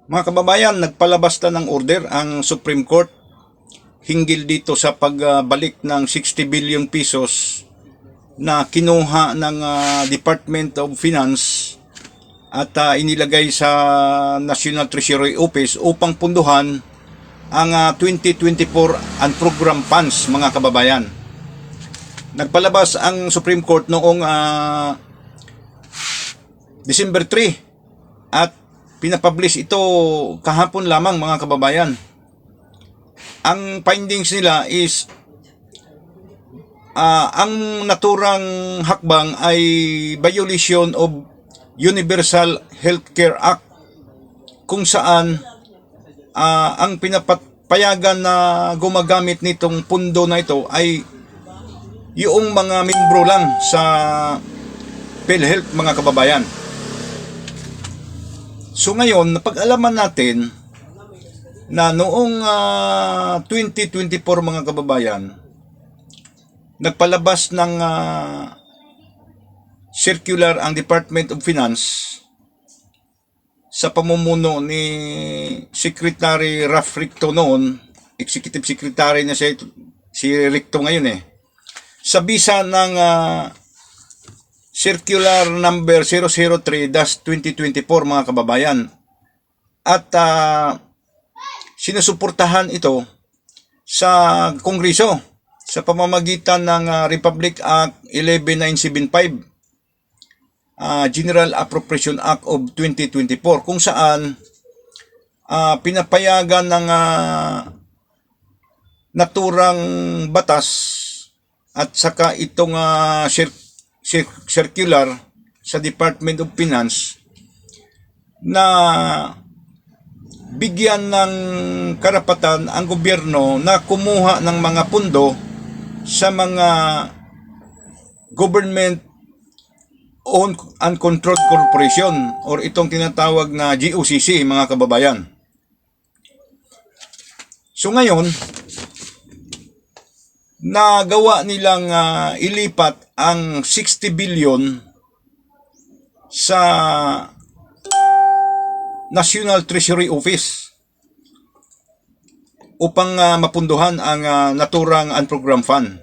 Mga kababayan, nagpalabas na ng order ang Supreme Court hinggil dito sa pagbalik ng 60 billion pesos na kinuha ng Department of Finance at inilagay sa National Treasury Office upang punduhan ang 2024 Unprogrammed Funds, mga kababayan. Nagpalabas ang Supreme Court noong December 3 at pinapublish ito kahapon lamang, mga kababayan. Ang findings nila is ang naturang hakbang ay violation of Universal Healthcare Act, kung saan ang pinapayagan na gumagamit nitong pundo na ito ay yung mga membro lang sa PhilHealth, mga kababayan. So ngayon, napag-alaman natin na noong 2024, mga kababayan, nagpalabas ng circular ang Department of Finance sa pamumuno ni Secretary Raf Ricto noon, Executive Secretary na si Ricto ngayon sa bisa ng Circular number 003-2024, mga kababayan. At sinusuportahan ito sa Kongreso sa pamamagitan ng Republic Act 11975, General Appropriation Act of 2024, kung saan pinapayagan ng naturang batas at saka itong circular sa Department of Finance na bigyan ng karapatan ang gobyerno na kumuha ng mga pundo sa mga government owned and controlled corporation or itong tinatawag na GOCC, mga kababayan. So ngayon, nagawa nilang ilipat ang 60 billion sa National Treasury Office upang mapunduhan ang naturang unprogrammed fund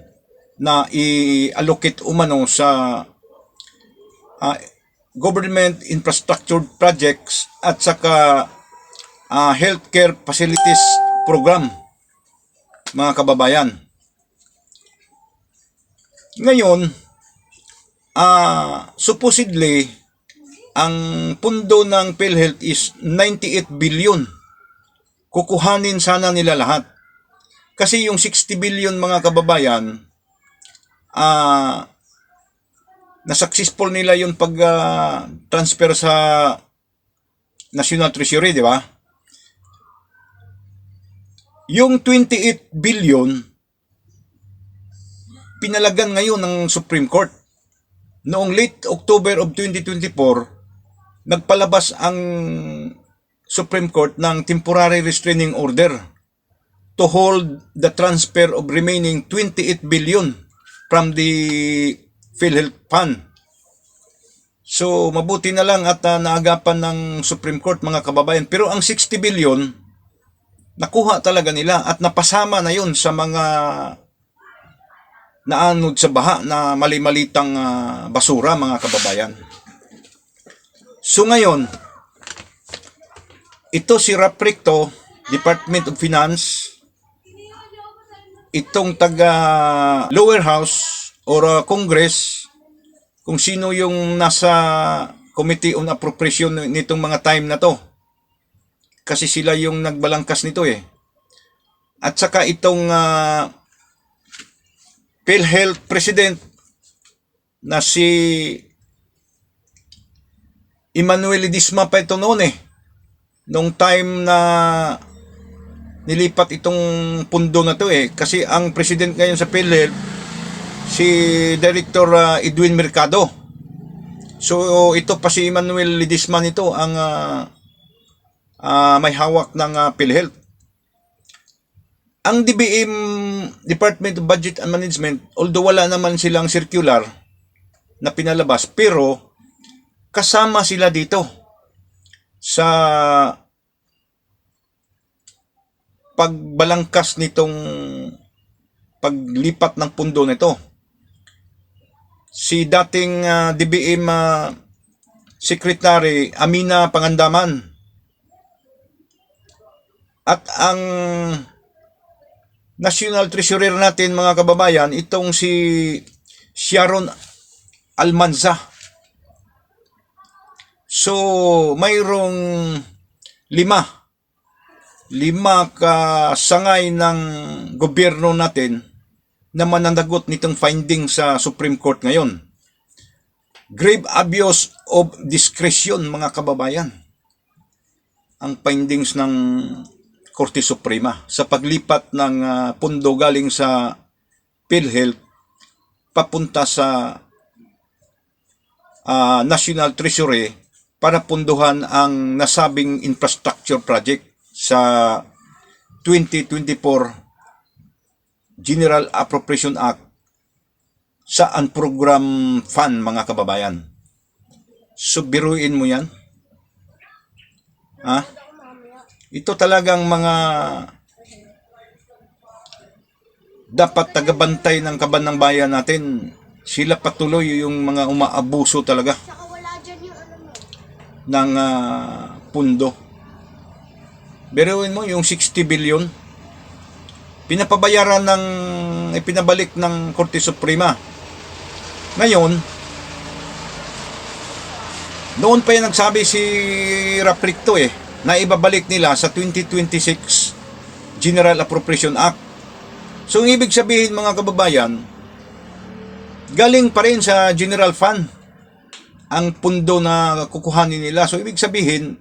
na i-allocate umano sa government infrastructure projects at saka healthcare facilities program, mga kababayan. Ngayon, supposedly, ang pundo ng PhilHealth is 98 billion. Kukuhanin sana nila lahat. Kasi yung 60 billion, mga kababayan, na successful nila yung pag-transfer sa National Treasury, di ba? Yung 28 billion, pinalagan ngayon ng Supreme Court. Noong late October of 2024, nagpalabas ang Supreme Court ng temporary restraining order to hold the transfer of remaining 28 billion from the PhilHealth Fund. So, mabuti na lang at naagapan ng Supreme Court, mga kababayan. Pero ang 60 billion, nakuha talaga nila at napasama na yun sa mga naanod sa baha na mali-malitang basura, mga kababayan. So ngayon, ito si Raf Ricto, Department of Finance, itong taga lower house or Congress, kung sino yung nasa Committee on Appropriation nitong mga time na to. Kasi sila yung nagbalangkas nito At saka itong PhilHealth President na si Emmanuel Ledesma pa ito noon nung time na nilipat itong pundo na to kasi ang president ngayon sa PhilHealth si Director Edwin Mercado. So ito pa si Emmanuel Ledesma nito ang may hawak ng PhilHealth. Ang DBM, Department of Budget and Management, although wala naman silang circular na pinalabas, pero kasama sila dito sa pagbalangkas nitong paglipat ng pundo nito. Si dating DBM Secretary Amina Pangandaman at ang National Treasurer natin mga kababayan, itong si Sharon Almanza. So, mayroong lima kasangay ng gobyerno natin na mananagot nitong finding sa Supreme Court ngayon. Grave abuse of discretion mga kababayan. Ang findings ng Korte Suprema sa paglipat ng pundo galing sa PhilHealth papunta sa National Treasury para punduhan ang nasabing infrastructure project sa 2024 General Appropriation Act sa unprogram fund mga kababayan. So biruin mo yan. Ito talagang mga dapat tagabantay ng kaban ng bayan natin. Sila patuloy yung mga umaabuso talaga ng pundo. Biruin mo yung 60 billion pinapabayaran ng ipinabalik ng Korte Suprema. Ngayon, noon pa yan nagsabi si Rapricto na ibabalik nila sa 2026 General Appropriation Act. So, ang ibig sabihin mga kababayan, galing pa rin sa General Fund ang pundo na kukuhanin nila. So, ibig sabihin,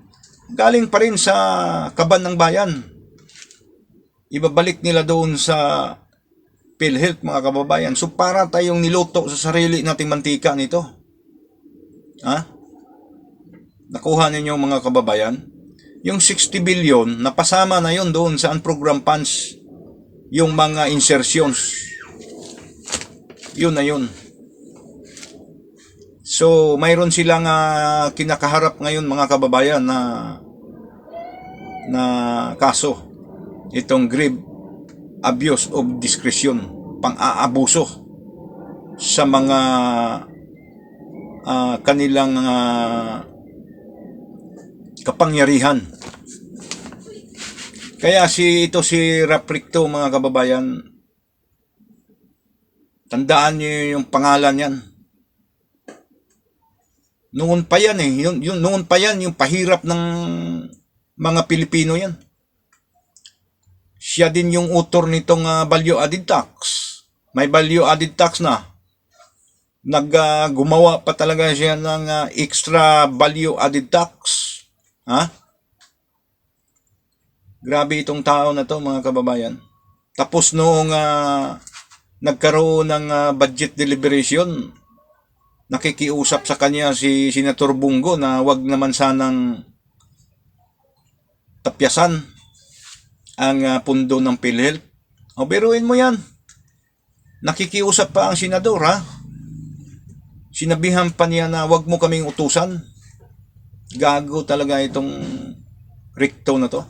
galing pa rin sa kaban ng bayan. Ibabalik nila doon sa PhilHealth mga kababayan. So, para tayong niluto sa sarili nating mantika nito. Nakuha ninyo mga kababayan? Yung 60 billion, napasama na yon doon sa unprogram funds, yung mga insertions. Yun na yun. So, mayroon silang kinakaharap ngayon mga kababayan na kaso. Itong grave abuse of discretion, pang-aabuso sa mga kanilang kapangyarihan. Kaya si Rapricto mga kababayan, tandaan niyo yung pangalan yan. Noon pa yan noon pa yan yung pahirap ng mga Pilipino yan. Siya din yung author nitong value added tax. May value added tax na. Gumawa pa talaga siya ng extra value added tax. Grabe itong tao na to mga kababayan. Tapos noong nagkaroon ng budget deliberation, nakikiusap sa kanya si Senator Bungo na wag naman sanang tapyasan ang pundo ng PhilHealth. Biruin mo yan. Nakikiusap pa ang senador Sinabihan pa niya na wag mo kaming utusan. Gago talaga itong Ricto na to.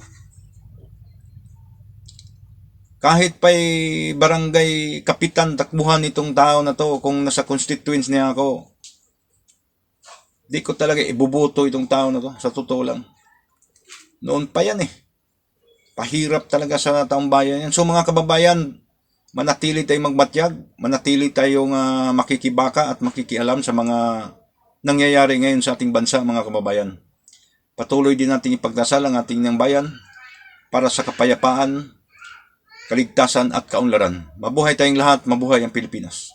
Kahit pa'y barangay kapitan takbuhan itong tao na to, kung nasa constituents niya ako, di ko talaga ibubuto itong tao na to, sa totoo lang. Noon pa yan Pahirap talaga sa taong bayan yan. So mga kababayan, manatili tayong magmatyag, manatili tayong makikibaka at makikialam sa mga nangyayari ngayon sa ating bansa mga kababayan. Patuloy din natin ipagdasal ang ating ng bayan para sa kapayapaan, kaligtasan at kaunlaran. Mabuhay tayong lahat, mabuhay ang Pilipinas.